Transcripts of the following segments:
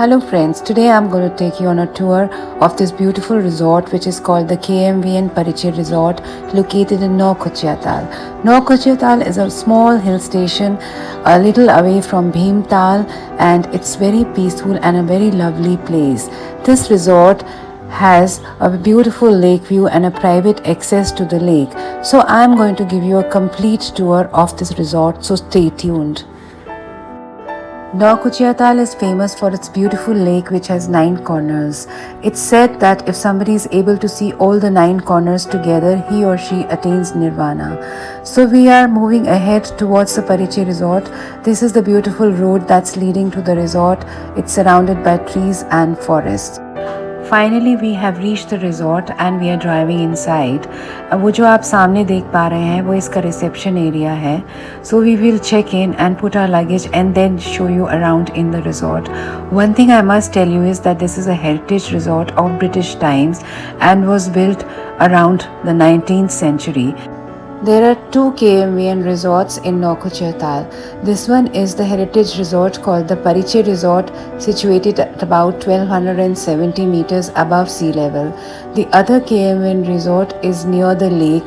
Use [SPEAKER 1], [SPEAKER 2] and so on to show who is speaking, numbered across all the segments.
[SPEAKER 1] Hello friends, today I'm going to take you on a tour of this beautiful resort which is called the KMVN Pariche Resort located in Naukochiatal. Naukochiatal is a small hill station a little away from Bhimtal and it's very peaceful and a very lovely place. This resort has a beautiful lake view and a private access to the lake. So I'm going to give you a complete tour of this resort, so stay tuned. Naukochiatal is famous for its beautiful lake which has 9 corners. It's said that if somebody is able to see all the 9 corners together, he or she attains nirvana. So we are moving ahead towards the Pariche resort. This is the beautiful road that's leading to the resort. It's surrounded by trees and forests. Finally we have reached the resort and we are driving inside. वो जो आप सामने देख पा रहे हैं वो इसका रिसेप्शन एरिया है. So we will check in and put our luggage and then show you around in the resort. One thing I must tell you is that this is a heritage resort of British times and was built around the 19th century. There are 2 KMVN resorts in Naukochiatal. This one is the heritage resort called the Pariche Resort, situated at about 1270 meters above sea level. The other KMVN resort is near the lake,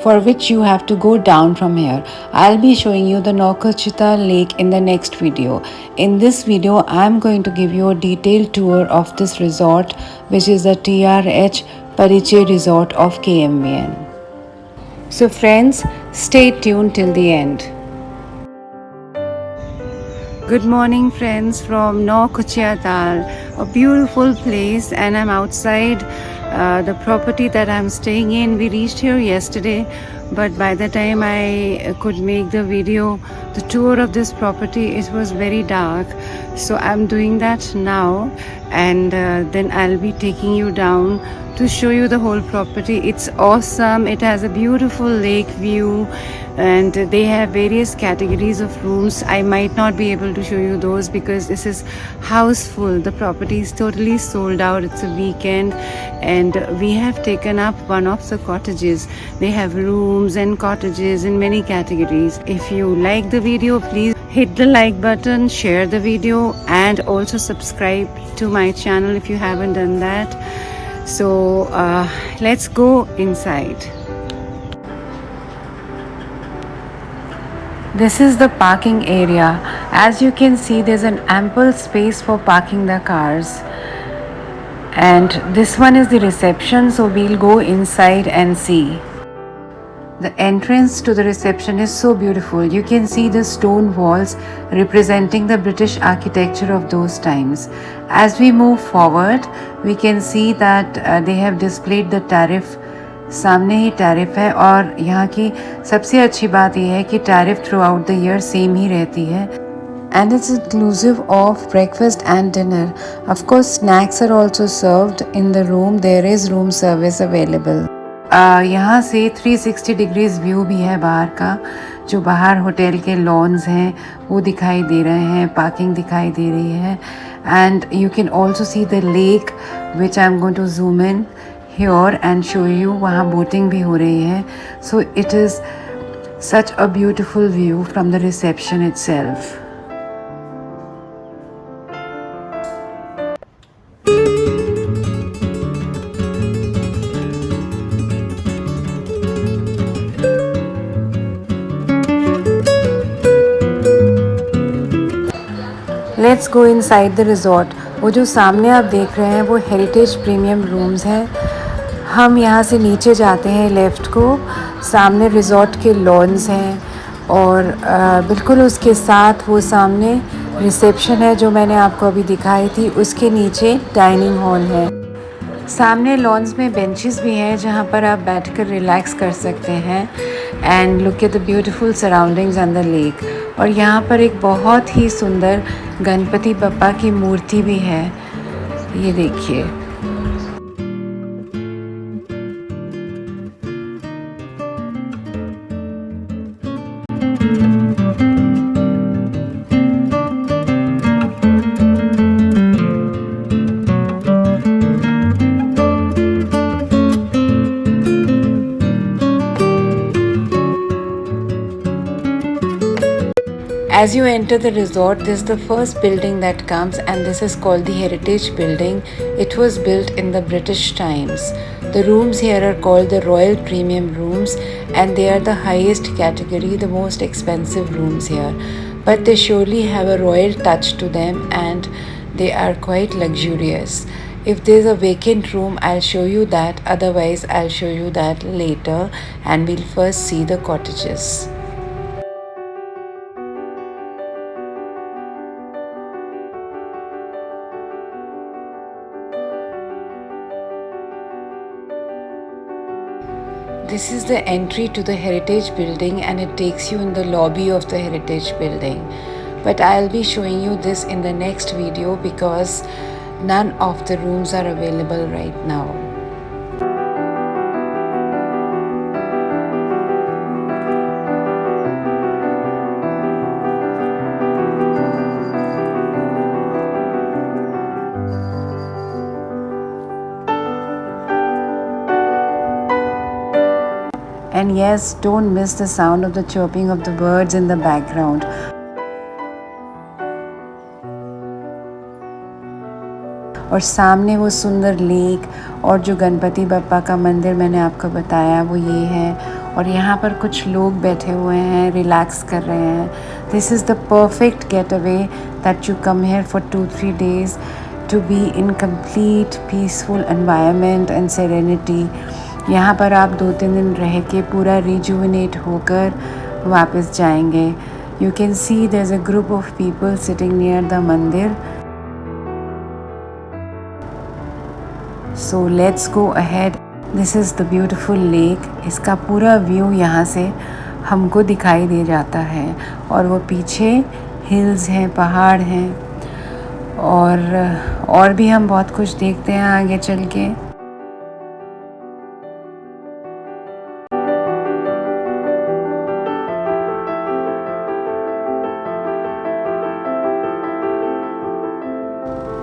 [SPEAKER 1] for which you have to go down from here. I'll be showing you the Naukochiatal lake in the next video. In this video, I'm going to give you a detailed tour of this resort, which is the TRH Pariche Resort of KMVN. So friends, stay tuned till the end. Good morning friends from Naukochiatal, a beautiful place, and I'm outside the property that I'm staying in. We reached here yesterday, but by the time I could make the video, the tour of this property, it was very dark. So I'm doing that now, and then I'll be taking you down to show you the whole property. It's awesome. It has a beautiful lake view and they have various categories of rooms. I might not be able to show you those because this is houseful. The property is totally sold out. It's a weekend and we have taken up one of the cottages. They have rooms and cottages in many categories. If you like the video, please hit the like button, share the video, and also subscribe to my channel if you haven't done that. So let's go inside. This is the parking area. As you can see, there's an ample space for parking the cars. And this one is the reception, so we'll go inside and see. The entrance to the reception is so beautiful. You can see the stone walls representing the British architecture of those times. As we move forward, we can see that they have displayed the tariff. सामने ही tariff है और यहाँ की सबसे अच्छी बात यह है कि tariff throughout the year same ही रहती है. And it's inclusive of breakfast and dinner. Of course, snacks are also served in the room. There is room service available. यहाँ से 360 डिग्रीज व्यू भी है बाहर का. जो बाहर होटल के लॉन्स हैं वो दिखाई दे रहे हैं, पार्किंग दिखाई दे रही है. And you can also see the lake which I am going to zoom in here and show you. वहाँ बोटिंग भी हो रही है. So it is such a beautiful view from the reception itself. Let's go inside the resort. वो जो सामने आप देख रहे हैं वो हेरिटेज प्रीमियम रूम्स हैं. हम यहाँ से नीचे जाते हैं लेफ़्ट को. सामने रिज़ॉर्ट के लॉन्स हैं और बिल्कुल उसके साथ वो सामने रिसेप्शन है जो मैंने आपको अभी दिखाई थी. उसके नीचे डाइनिंग हॉल है. सामने लॉन्स में बेंचेस भी हैं जहाँ पर आप बैठकर रिलैक्स कर सकते हैं. And look at the beautiful surroundings on the lake. और यहाँ पर एक बहुत ही सुंदर गणपति बप्पा की मूर्ति भी है. ये देखिए. As you enter the resort, this is the first building that comes, and this is called the Heritage Building. It was built in the British times. The rooms here are called the Royal Premium Rooms, and they are the highest category, the most expensive rooms here. But they surely have a royal touch to them, and they are quite luxurious. If there's a vacant room, I'll show you that. Otherwise, I'll show you that later, and we'll first see the cottages. This is the entry to the Heritage Building, and it takes you in the lobby of the Heritage Building. But I'll be showing you this in the next video because none of the rooms are available right now. And yes, don't miss the sound of the chirping of the birds in the background. और सामने वो सुंदर lake और जो गणपति बप्पा का मंदिर मैंने आपको बताया वो ये है। और यहाँ पर कुछ लोग बैठे हुए हैं, रिलैक्स कर रहे हैं। This is the perfect get away that you come here for 2-3 days to be in complete peaceful environment and serenity. यहाँ पर आप 2-3 दिन रह के पूरा रिजुविनेट होकर वापस जाएंगे। You can see there is a group of people sitting near the mandir. So let's go ahead. This is the beautiful lake. इसका पूरा व्यू यहाँ से हमको दिखाई दे जाता है और वो पीछे हिल्स हैं, पहाड़ हैं और भी हम बहुत कुछ देखते हैं आगे चल के।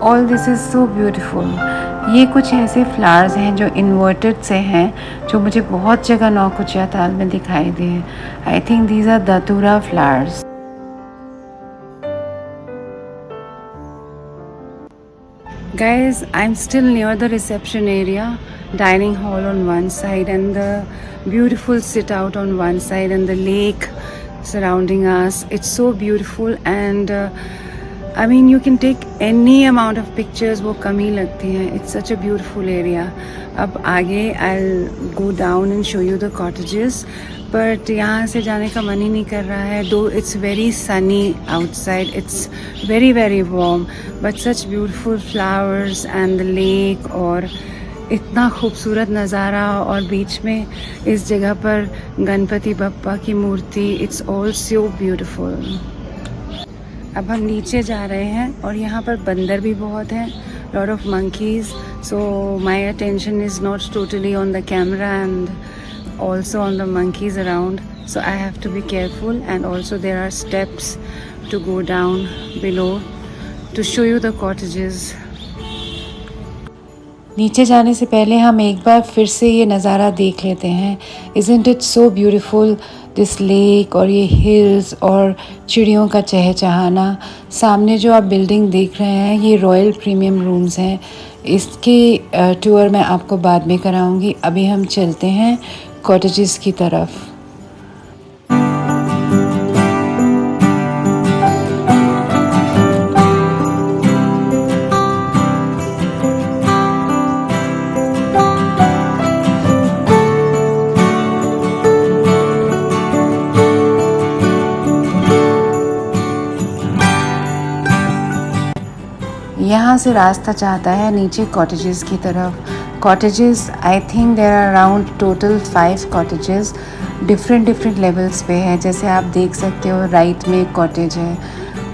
[SPEAKER 1] All this is so beautiful. ये कुछ ऐसे फ्लावर्स हैं जो इन्वर्टेड से हैं, जो मुझे बहुत जगह नौकुचिया ताल में दिखाई दे। I think these are datura flowers. Guys, I'm still near the reception area, dining hall on one side and the beautiful sit out on one side and the lake surrounding us. It's so beautiful and I mean you can take any amount of pictures, वो कम ही लगती हैं. It's such a beautiful area. अब आगे I'll go down and show you the cottages. But यहाँ से जाने का मन ही नहीं कर रहा है. Though it's very sunny outside, it's very very warm. But such beautiful flowers and the lake और इतना खूबसूरत नज़ारा और बीच में इस जगह पर गणपति बप्पा की मूर्ति. It's all so beautiful. अब हम नीचे जा रहे हैं और यहाँ पर बंदर भी बहुत हैं, lot of monkeys. So my attention is not totally on the camera and also on the monkeys around. So I have to be careful and also there are steps to go down below to show you the cottages. नीचे जाने से पहले हम एक बार फिर से ये नज़ारा देख लेते हैं. Isn't it so beautiful? This lake और ये हिल्स और चिड़ियों का चहचहाना. सामने जो आप बिल्डिंग देख रहे हैं ये रॉयल प्रीमियम रूम्स हैं. इसके टूर मैं आपको बाद में कराऊंगी. अभी हम चलते हैं कॉटेजेस की तरफ. यहाँ से रास्ता जाता है नीचे कॉटेजेस की तरफ. Cottages I think there are around total 5 cottages different levels पे है. जैसे आप देख सकते हो राइट में एक कॉटेज है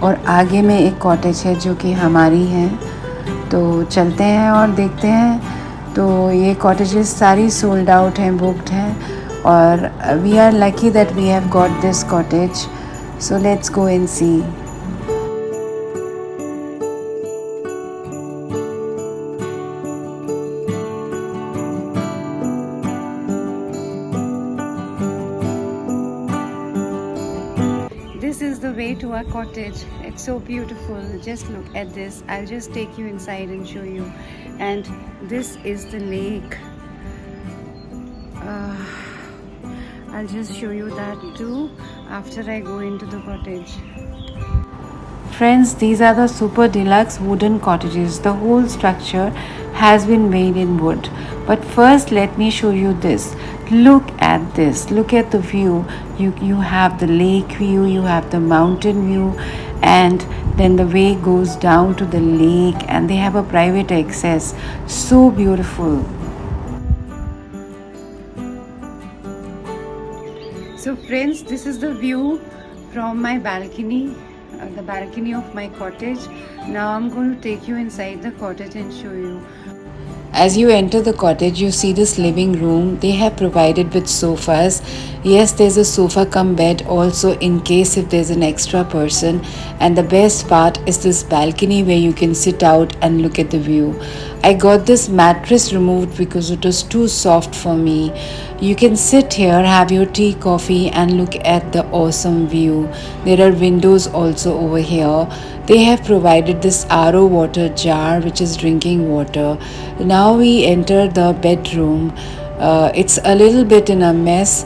[SPEAKER 1] और आगे में एक कॉटेज है जो कि हमारी है. तो चलते हैं और देखते हैं. तो ये कॉटेजेस सारी सोल्ड आउट हैं, बुकड हैं और we are lucky that we have got this cottage. So let's go and see. This is the way to our cottage. It's so beautiful. Just look at this. I'll just take you inside and show you. And this is the lake. I'll just show you that too after I go into the cottage. Friends, these are the super deluxe wooden cottages. The whole structure has been made in wood. But first let me show you this. Look at this. Look at the view. You have the lake view, you have the mountain view, and then the way goes down to the lake, and they have a private access. So beautiful. So friends, this is the view from my balcony, the balcony of my cottage. Now I'm going to take you inside the cottage and show you. As you enter the cottage, you see this living room. They have provided with sofas. Yes, there's a sofa cum bed also in case if there's an extra person. And the best part is this balcony where you can sit out and look at the view. I got this mattress removed because it was too soft for me. You can sit here, have your tea, coffee and look at the awesome view. There are windows also over here. They have provided this RO water jar which is drinking water. Now we enter the bedroom. It's a little bit in a mess,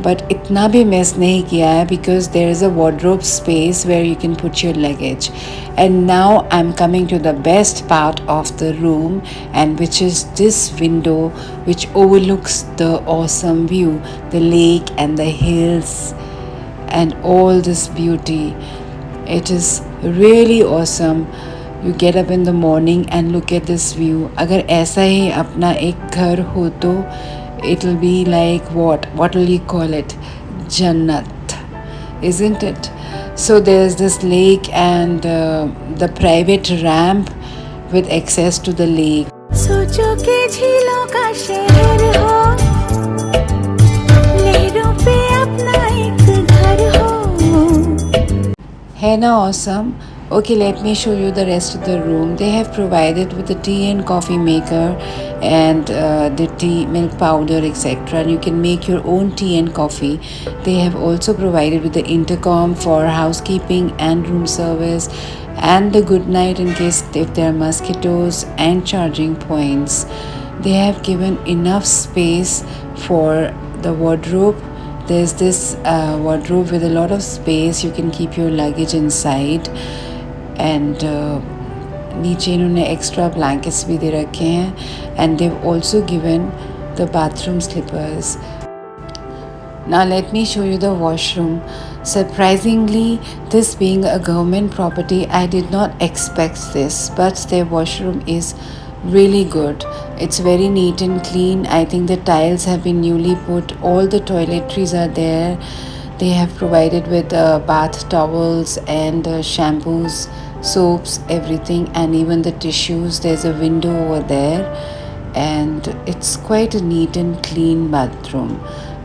[SPEAKER 1] but itna bhi mess nahi kiya hai because there is a wardrobe space where you can put your luggage. And now I'm coming to the best part of the room, and which is this window which overlooks the awesome view, the lake and the hills and all this beauty. It is really awesome. You get up in the morning and look at this view. अगर ऐसा ही अपना एक घर हो तो it will be like what will you call it? Jannat, isn't it? So there's this lake and the private ramp with access to the lake. सोचो कि झीलों का शहर हो, लहरों पे अपना एक घर हो. है ना awesome? Okay, let me show you the rest of the room. They have provided with the tea and coffee maker and the tea, milk powder, etc. You can make your own tea and coffee. They have also provided with the intercom for housekeeping and room service, and the good night in case if there are mosquitoes, and charging points. They have given enough space for the wardrobe. There's this wardrobe with a lot of space. You can keep your luggage inside. And नीचे इन्होंने extra blankets भी दे रखे हैं, and they've also given the bathroom slippers. Now let me show you the washroom. Surprisingly, this being a government property, I did not expect this, but their washroom is really good. It's very neat and clean. I think the tiles have been newly put. All the toiletries are there. They have provided with bath towels and shampoos, soaps, everything, and even the tissues. There's a window over there, and it's quite a neat and clean bathroom.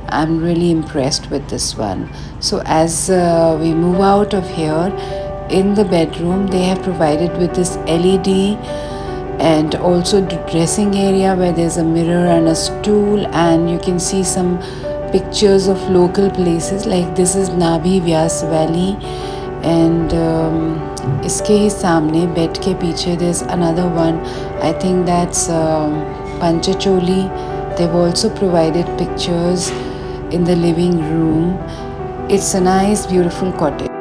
[SPEAKER 1] I'm really impressed with this one. So as we move out of here, in the bedroom they have provided with this LED and also the dressing area where there's a mirror and a stool, and you can see some pictures of local places. Like this is Nabhi Vyas Valley, and इसके ही सामने bed के पीछे there's another one. I think that's Panchacholi. They've also provided pictures in the living room. It's a nice beautiful cottage.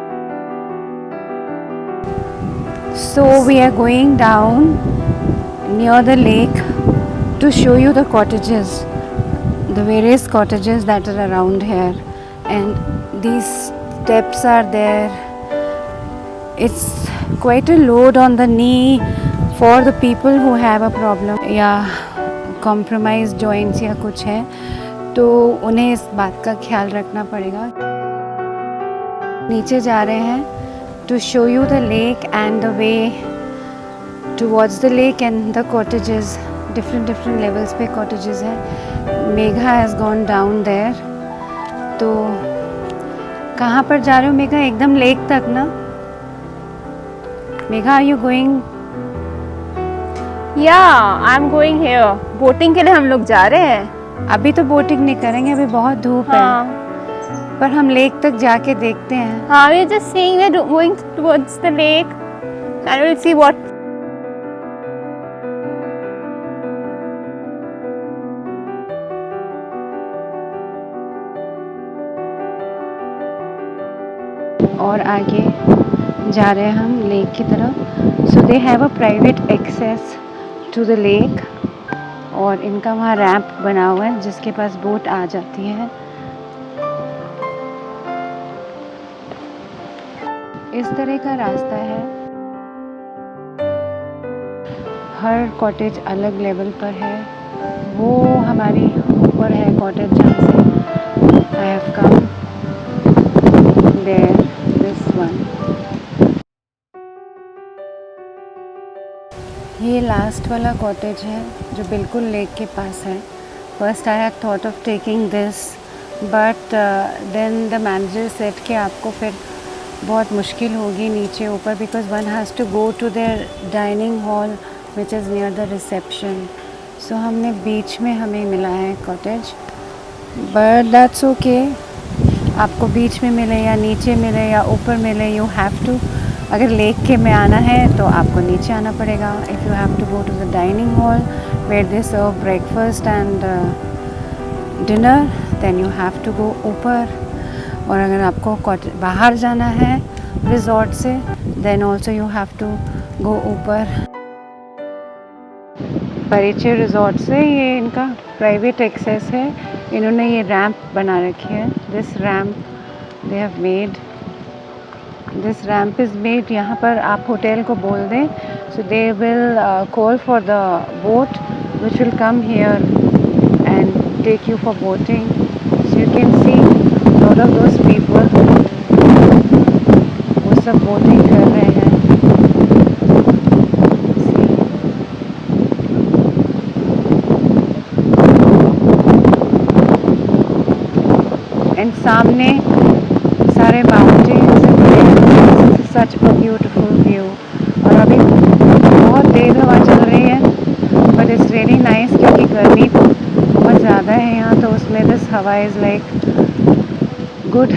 [SPEAKER 1] So we are going down near the lake to show you the cottages, the various cottages that are around here, and these steps are there. It's quite a load on the knee for the people who have a problem या compromised joints या कुछ है, तो उन्हें इस बात का ख्याल रखना पड़ेगा. नीचे जा रहे हैं to show you the lake and the way towards the lake and the cottages. different levels पे cottages हैं. Megha has gone down there. तो कहाँ पर जा रहे हो मेघा? एकदम लेक तक ना? Megha, are you going?
[SPEAKER 2] Yeah, I'm going here. Boating के लिए हम लोग जा रहे हैं.
[SPEAKER 1] अभी तो बोटिंग नहीं करेंगे, अभी बहुत धूप है. पर हम लेक तक जाके देखते हैं।
[SPEAKER 2] हाँ, we're just seeing, we're going towards the lake and we'll see what.
[SPEAKER 1] और आगे जा रहे हैं हम लेक की तरफ। So they have a private access to the lake और इनका वहाँ रैंप बना हुआ है जिसके पास बोट आ जाती है। इस तरह का रास्ता है। हर कॉटेज अलग लेवल पर है। वो हमारी ऊपर है कॉटेज जहाँ से I have come there, this one. ये लास्ट वाला कॉटेज है जो बिल्कुल लेक के पास है। First I had thought of taking this but then the manager said कि आपको फिर बहुत मुश्किल होगी नीचे ऊपर because one has to go to their dining hall which is near the reception. So हमने बीच में हमें मिला है कॉटेज बट दैट्स ओके। आपको बीच में मिले या नीचे मिले या ऊपर मिले, यू हैव टू, अगर लेक के में आना है तो आपको नीचे आना पड़ेगा। If you have to go to the dining hall where they serve breakfast and dinner then you have to go ऊपर। और अगर आपको बाहर जाना है रिजॉर्ट से then also you have to go ऊपर। परिचय रिजॉर्ट से ये इनका प्राइवेट एक्सेस है। इन्होंने ये रैंप बना रखी है। This ramp they have made, this ramp is made. यहाँ पर आप होटल को बोल दें so they will call for the boat which will come here and take you for boating. So you can see lot of those people, वो सब boating कर रहे हैं। एंड सामने सारे mountains, such a beautiful view. और अभी बहुत तेज़ हवा चल रही है बट इट्स रियली नाइस क्योंकि गर्मी बहुत ज़्यादा है यहाँ, तो उसमें दिस हवा is like good.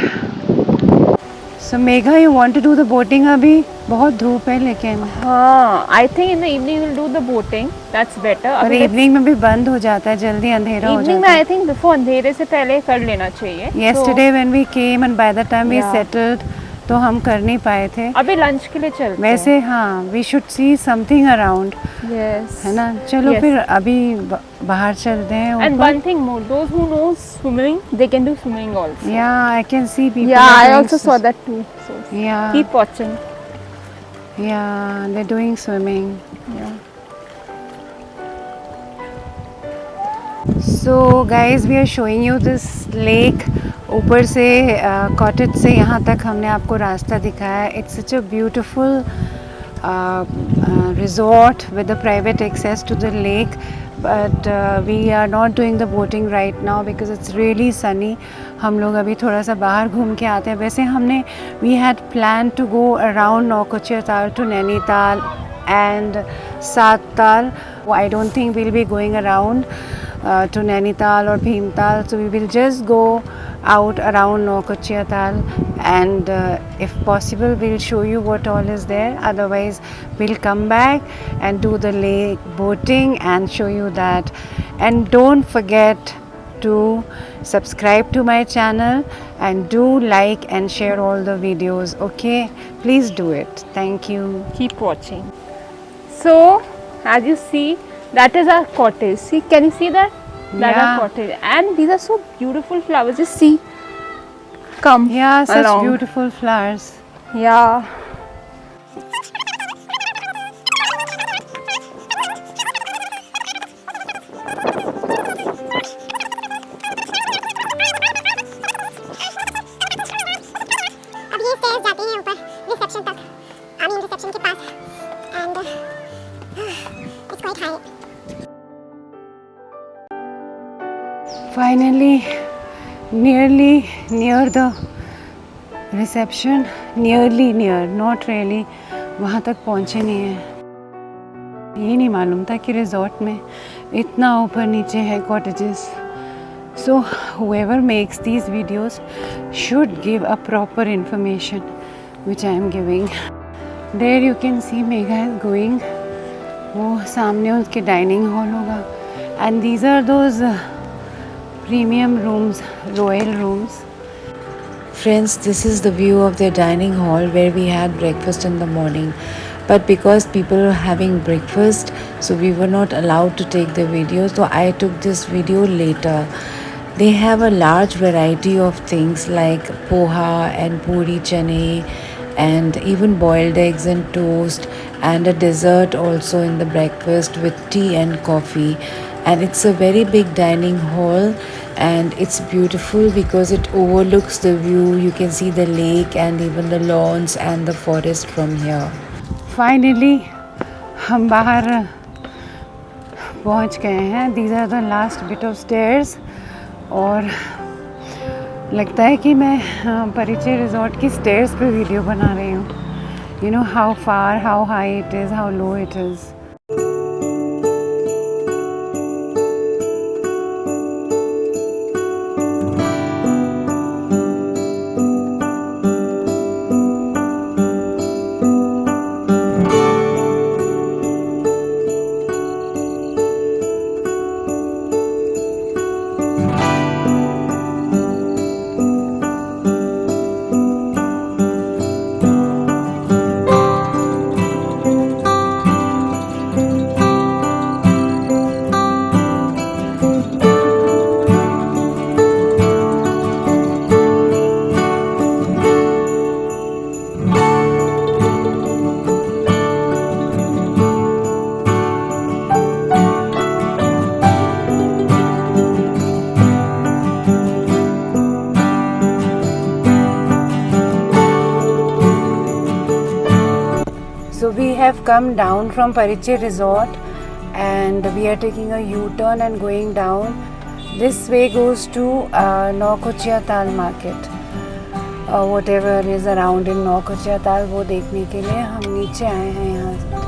[SPEAKER 1] So Megha, you want to do the boating? अभी बहुत धूप है लेकिन
[SPEAKER 2] हाँ, I think in the evening we'll do the boating. That's better.
[SPEAKER 1] और इवनिंग में भी बंद हो जाता है, जल्दी अंधेरा हो
[SPEAKER 2] इवनिंग
[SPEAKER 1] जाता
[SPEAKER 2] में
[SPEAKER 1] है।
[SPEAKER 2] I think before अंधेरे से पहले कर लेना चाहिए।
[SPEAKER 1] Yesterday when we came and by the time we
[SPEAKER 2] Yeah.
[SPEAKER 1] settled तो हम कर नहीं पाए थे।
[SPEAKER 2] अभी लंच के लिए चलते
[SPEAKER 1] वैसे हाँ, we should see something around,
[SPEAKER 2] Yes.
[SPEAKER 1] है ना? चलो
[SPEAKER 2] Yes.
[SPEAKER 1] फिर अभी बाहर चलते हैं
[SPEAKER 2] And
[SPEAKER 1] ऊपर।
[SPEAKER 2] one thing more, those who know swimming, they can do swimming also.
[SPEAKER 1] Yeah, I can see people.
[SPEAKER 2] Yeah,
[SPEAKER 1] are
[SPEAKER 2] I
[SPEAKER 1] doing
[SPEAKER 2] also saw that too. So
[SPEAKER 1] Yeah,
[SPEAKER 2] keep watching.
[SPEAKER 1] yeah, they're doing swimming.
[SPEAKER 2] Yeah.
[SPEAKER 1] So guys, we are showing you this lake. ऊपर से cottage से यहाँ तक हमने आपको रास्ता दिखाया है। It's such a beautiful resort with a private access to the lake. But we are not doing the boating right now because it's really sunny. हम लोग अभी थोड़ा सा बाहर घूम के आते हैं। वैसे हमने we had planned to go around Naukochia Tal to Nainital and Sattal. I don't think we'll be going around to Nainital or Bhimtal. So we will just go out around Naukochia Tal and if possible we'll show you what all is there. Otherwise we'll come back and do the lake boating and show you that. And don't forget to subscribe to my channel and do like and share all the videos. Okay, please do it. Thank you.
[SPEAKER 2] Keep watching. So, as you see, that is our cottage. See, can you see that? That is
[SPEAKER 1] Yeah.
[SPEAKER 2] our cottage. And these are so beautiful flowers. Just see. Come.
[SPEAKER 1] Yeah, such
[SPEAKER 2] along.
[SPEAKER 1] beautiful flowers.
[SPEAKER 2] Yeah.
[SPEAKER 3] अब ये stairs जाती हैं ऊपर reception तक, आई mean reception के पास, and it's quite high.
[SPEAKER 1] Finally, nearly near the reception, near, not really, वहाँ तक पहुँचे नहीं हैं। ये नहीं मालूम था कि रिजॉर्ट में इतना ऊपर नीचे है cottages. So whoever makes these videos should give a proper information, which I am giving. There you can see Megha is going. वो सामने उसके डाइनिंग हॉल होगा. And these are those premium rooms, royal rooms. Friends, this is the view of their dining hall where we had breakfast in the morning. But because people were having breakfast, so we were not allowed to take the video. So I took this video later. They have a large variety of things like poha and puri chane and even boiled eggs and toast and a dessert also in the breakfast with tea and coffee. And it's a very big dining hall and it's beautiful because it overlooks the view. You can see the lake and even the lawns and the forest from here. Finally हम बाहर पहुंच गए हैं. These are the last bit of stairs. और लगता है कि मैं परिचय रिजॉर्ट की स्टेयर्स पे वीडियो बना रही हूँ. You know how far, how high it is, how low it is. So we have come down from Parichya Resort and we are taking a U-turn and going down. This way goes to Naukochia Tal market. Whatever is around in Naukochia Tal वो देखने के लिए हम नीचे आए हैं यहाँ.